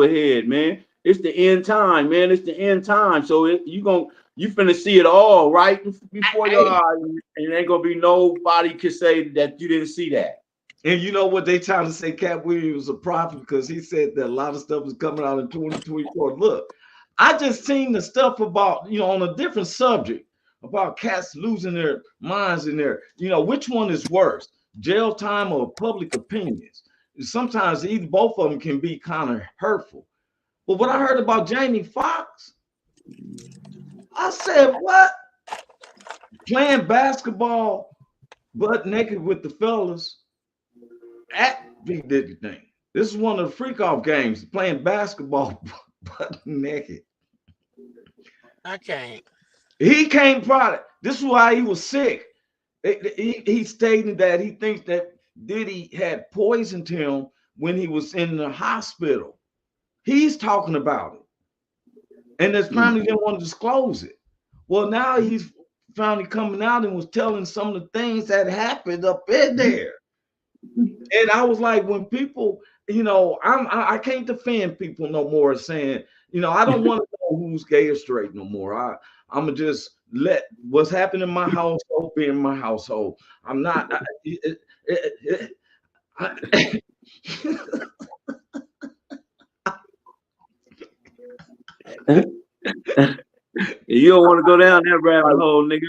head, man. It's the end time, man. It's the end time. So you finna see it all right before your eyes, and there ain't gonna be nobody can say that you didn't see that. And you know what they trying to say? Cat Williams was a prophet because he said that a lot of stuff is coming out in 2024. Look, I just seen the stuff about, on a different subject about cats losing their minds in there. Which one is worse, jail time or public opinions? Sometimes both of them can be kind of hurtful. But what I heard about Jamie Foxx, I said, what? Playing basketball butt naked with the fellas at Big Diddy thing. This is one of the freak off games, playing basketball butt naked. I can't. He came product. This is why he was sick. He stated that he thinks that Diddy had poisoned him when he was in the hospital. He's talking about it. And his family didn't want to disclose it. Well, now he's finally coming out and was telling some of the things that happened up in there. And I was like, when people, I can't defend people no more saying, I don't want to know who's gay or straight no more. I'm gonna just let what's happening in my household be in my household. I'm not. You don't want to go down that rabbit hole, nigga.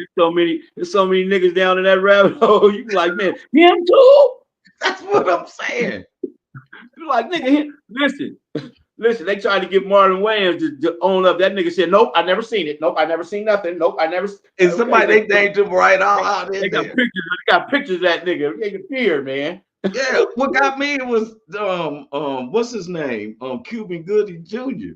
There's so many niggas down in that rabbit hole. You be like, man, him too? That's what I'm saying. You're like, nigga, listen. They tried to get Marlon Wayans to own up. That nigga said, nope, I never seen it. Nope, I never seen nothing. Nope, I never. And somebody they named him right out there. They got pictures of that nigga. They can fear, man. Yeah, what got me was what's his name? Cuban Gooding Jr.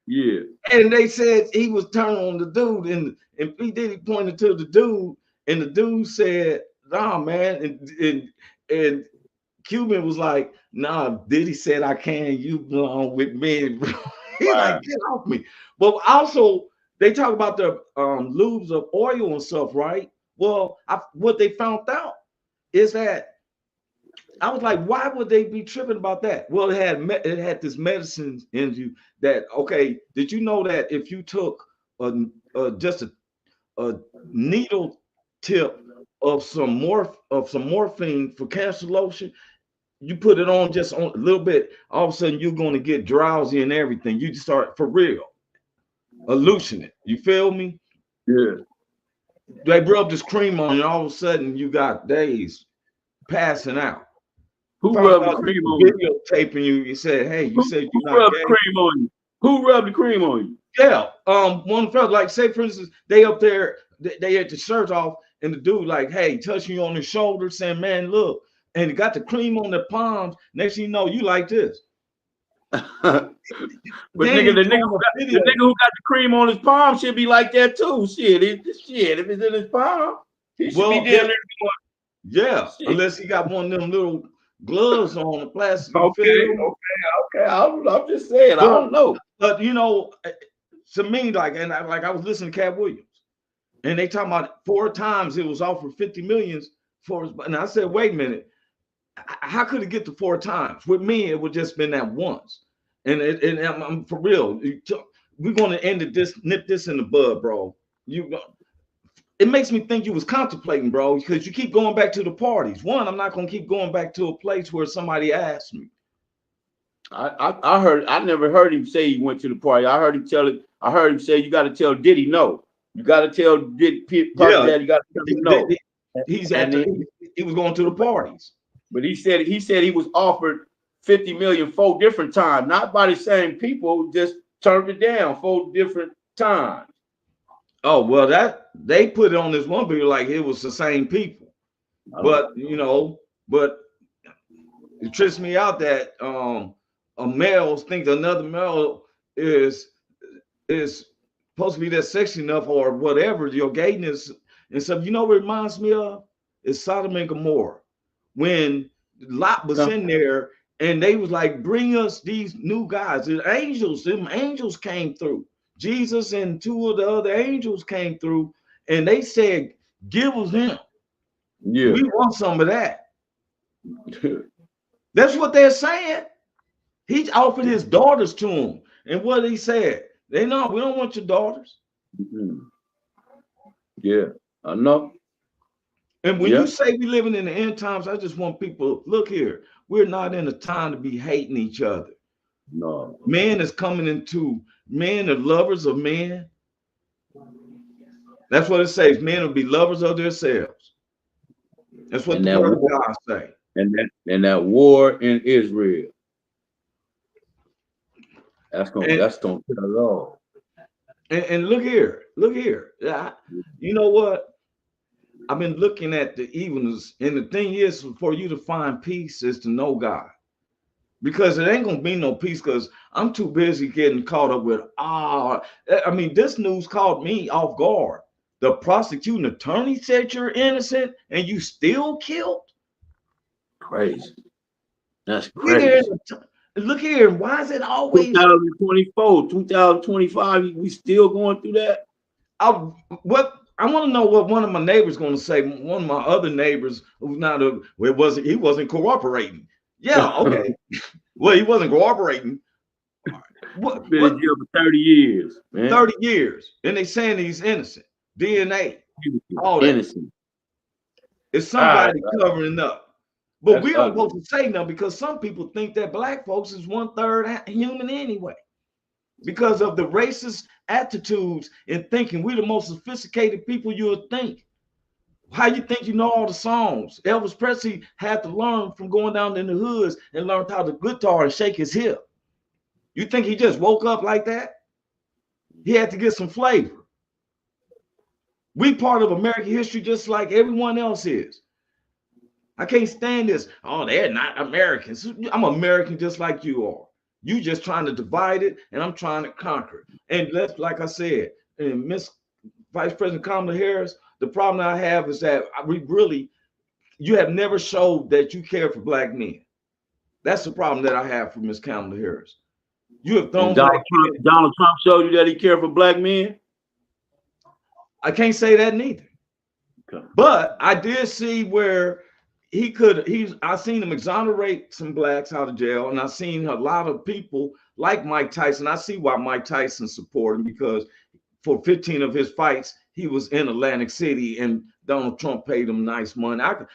Yeah. And they said he was turning on the dude, and P. Diddy pointed to the dude, and the dude said, nah, man, and Cuban was like, nah, Diddy said I can, you belong with me. He's like, get off me. But also, they talk about the lubes of oil and stuff, right? Well, what they found out is that I was like, why would they be tripping about that? Well, it had this medicine in you that, okay, did you know that if you took just a needle tip of some morphine for cancer lotion, you put it on just on a little bit, all of a sudden you're going to get drowsy and everything. You just start for real hallucinate. You feel me? Yeah. They rub this cream on you, all of a sudden you got days passing out. Who rubbed the cream on you? Videotaping you. You said, hey, you said you're not rubbed the cream on you? Who rubbed the cream on you? Yeah. One fella, like, say for instance, they up there, they had the shirt off, and the dude like, hey, touching you on the shoulder, saying, man, look, and got the cream on the palms. Next thing you know, you like this. But nigga, the nigga who got the cream on his palm should be like that too. Shit, if it's in his palm, he should be down there. Yeah, unless he got one of them little gloves on the plastic. Okay. I'm just saying, I don't know. But to me, I was listening to Cat Williams, and they talking about 4 times it was offered 50 million for his. And I said, wait a minute, how could it get to 4 times? With me, it would just been that once. And I'm for real. We're going to nip this in the bud, bro. It makes me think you was contemplating, bro, because you keep going back to the parties. One, I'm not going to keep going back to a place where somebody asked me. I never heard him say he went to the party. I heard him say you got to tell Diddy no. You got to tell Diddy, Dad, you got to tell him no. He was going to the parties. But he said he was offered 50 million 4 different times, not by the same people, just turned it down 4 different times. Oh, well, that they put it on this one video like it was the same people. But it trips me out that a male thinks another male is supposed to be that sexy enough or whatever, your gayness and stuff. You know what it reminds me of? It's Sodom and Gomorrah. When Lot was in there and they was like, bring us these new guys. The angels, them angels came through. Jesus and two of the other angels came through and they said, give us him. Yeah. We want some of that. That's what they're saying. He offered his daughters to him. And what he said, we don't want your daughters. Mm-hmm. Yeah, I know. And when you say we living in the end times, I just want people, look here, we're not in a time to be hating each other. No. Man is coming into, men are lovers of men. That's what it says. Men will be lovers of themselves. That's what the word of God say. And that war in Israel. That's gonna kill it all. And look here. You know what? I've been looking at the evilness, and the thing is, for you to find peace is to know God. Because it ain't gonna be no peace because I'm too busy getting caught up with this news caught me off guard. The prosecuting attorney said you're innocent and you still killed. Crazy. That's crazy. Look here, why is it always 2024, 2025? We still going through that? I want to know what one of my neighbors going to say. One of my other neighbors who's not he wasn't cooperating. Yeah, okay. Well, he wasn't cooperating. Been in jail for 30 years, man. 30 years. And they saying he's innocent. DNA. All that. Innocent. It's somebody covering up. But we don't supposed to say nothing because some people think that black folks is 1/3 human anyway. Because of the racist attitudes and thinking we're the most sophisticated people you would think. How you think you know all the songs? Elvis Presley had to learn from going down in the hoods and learned how to guitar and shake his hip. You think he just woke up like that? He had to get some flavor. We part of American history just like everyone else is. I can't stand this. Oh, they're not Americans. I'm American just like you are. You just trying to divide it, and I'm trying to conquer. And that's like I said, and Miss Vice President Kamala Harris, the problem I have is that you have never showed that you care for black men. That's the problem that I have for Miss Kamala Harris. You have thrown Donald Trump showed you that he cared for black men? I can't say that neither. Okay. But I did see where I seen him exonerate some blacks out of jail, and I seen a lot of people like Mike Tyson. I see why Mike Tyson supported him because for 15 of his fights, he was in Atlantic City, and Donald Trump paid him nice money. I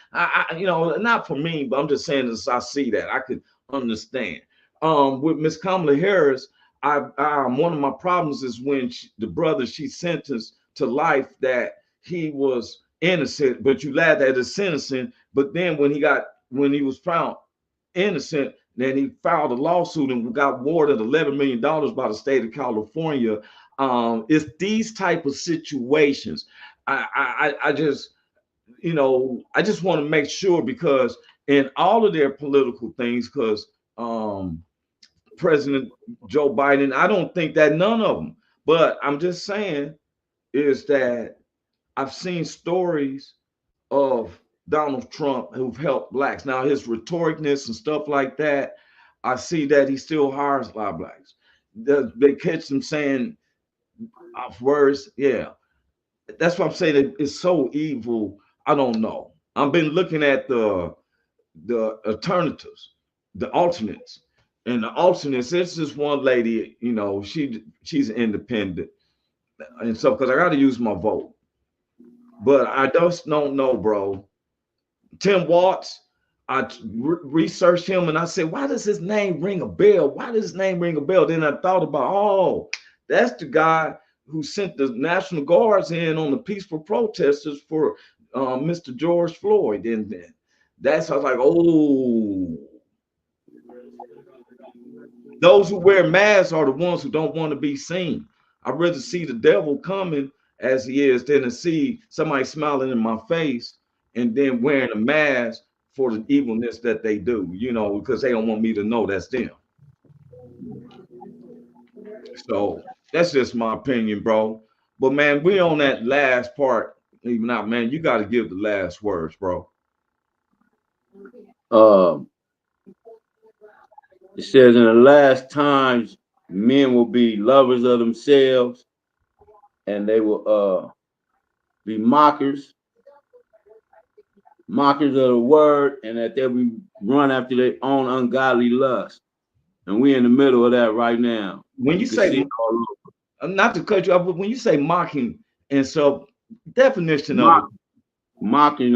not for me, but I'm just saying as I see that I could understand. With Miss Kamala Harris, one of my problems is when the brother she sentenced to life that he was innocent, but you laughed at his sentencing. But then when he was found innocent, then he filed a lawsuit and got awarded $11 million by the state of California. It's these type of situations. I just want to make sure because in all of their political things, because President Joe Biden, I don't think that none of them, but I'm just saying is that I've seen stories of Donald Trump who've helped blacks. Now his rhetoricness and stuff like that, I see that he still hires a lot of blacks. They catch him saying off words. Yeah, that's what I'm saying. It's so evil. I don't know. I've been looking at the alternatives, the alternates, and the alternates. This is one lady, she's independent, and so because I got to use my vote. But I just don't know, bro. Tim Watts, I researched him and I said, why does his name ring a bell? Why does his name ring a bell? Then I thought about, that's the guy who sent the National Guards in on the peaceful protesters for Mr. George Floyd. And then I was like, those who wear masks are the ones who don't want to be seen. I'd rather see the devil coming as he is than to see somebody smiling in my face and then wearing a mask for the evilness that they do, because they don't want me to know that's them. So that's just my opinion, bro. But man, we on that last part. Even out, man, you got to give the last words, bro. It says in the last times, men will be lovers of themselves, and they will be mockers of the word, and that they'll be run after their own ungodly lust. And we're in the middle of that right now. When you say, not to cut you off, but when you say mocking, and so definition of it. Mocking,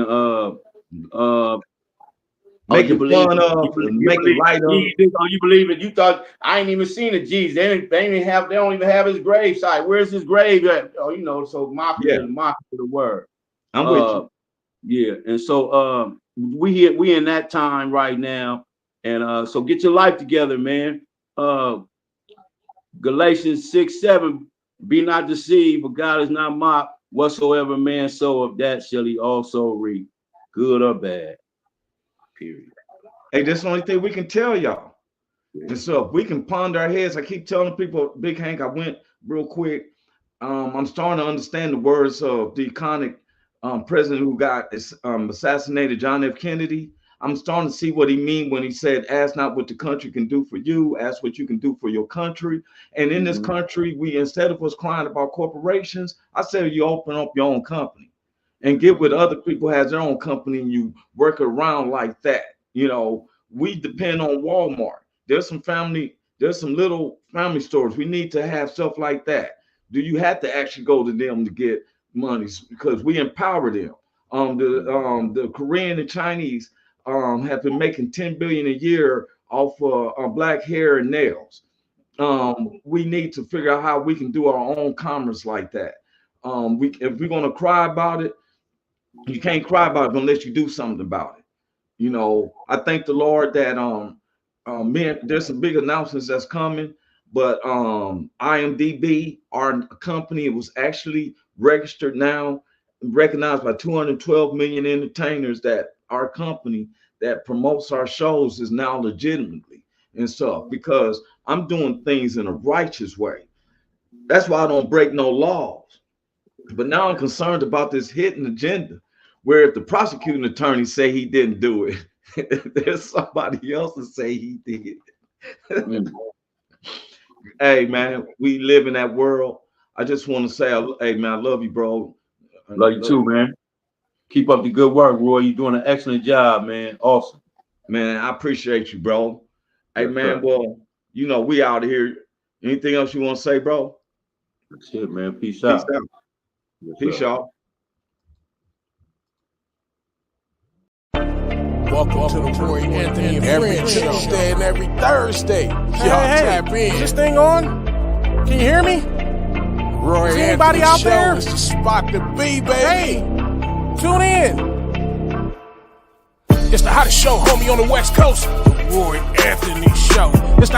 making fun of, making light of. You believe it? You thought I ain't even seen a Jesus. They don't even have his grave site. Where's his grave at? Oh, you know, so mocking the word. I'm with you. Yeah, and so we in that time right now, and so get your life together, man. Galatians 6:7, be not deceived, but God is not mocked. Whatsoever man soweth, that shall he also reap, good or bad. Period. Hey, that's the only thing we can tell y'all. Yeah. And so if we can ponder our heads, I keep telling people, Big Hank, I went real quick. I'm starting to understand the words of the iconic president who got assassinated, John F. Kennedy. I'm starting to see what he mean when he said, ask not what the country can do for you, ask what you can do for your country. And in this country, we, instead of us crying about corporations, I said you open up your own company and get with other people has their own company and you work around like that. You know, we depend on Walmart. There's some little family stores. We need to have stuff like that. Do you have to actually go to them to get money? Because we empower them. The Korean and Chinese have been making 10 billion a year off black hair and nails. We need to figure out how we can do our own commerce like that. If we're gonna cry about it, you can't cry about it unless you do something about it. You know, I thank the Lord that man, there's some big announcements that's coming, but IMDb, our company, it was actually registered now, recognized by 212 million entertainers that our company that promotes our shows is now legitimately and stuff, because I'm doing things in a righteous way. That's why I don't break no laws. But now I'm concerned about this hidden agenda, where if the prosecuting attorney say he didn't do it, there's somebody else to say he did. Hey man, we live in that world. I just want to say, hey man, I love you, bro. Love you too, man. Keep up the good work, Roy. You're doing an excellent job, man. Awesome. Man, I appreciate you, bro. Hey man, well, you know, we out of here. Anything else you want to say, bro? That's it, man. Peace out. Peace, y'all. Welcome to the Roy Anthony and Every Friends show. Tuesday and every Thursday. Y'all tap in. Is this thing on? Can you hear me? Roy Is anybody out Show there? is the spot to be, baby. Hey, tune in. It's the hottest show, homie, on the West Coast. The Roy Anthony Show. It's the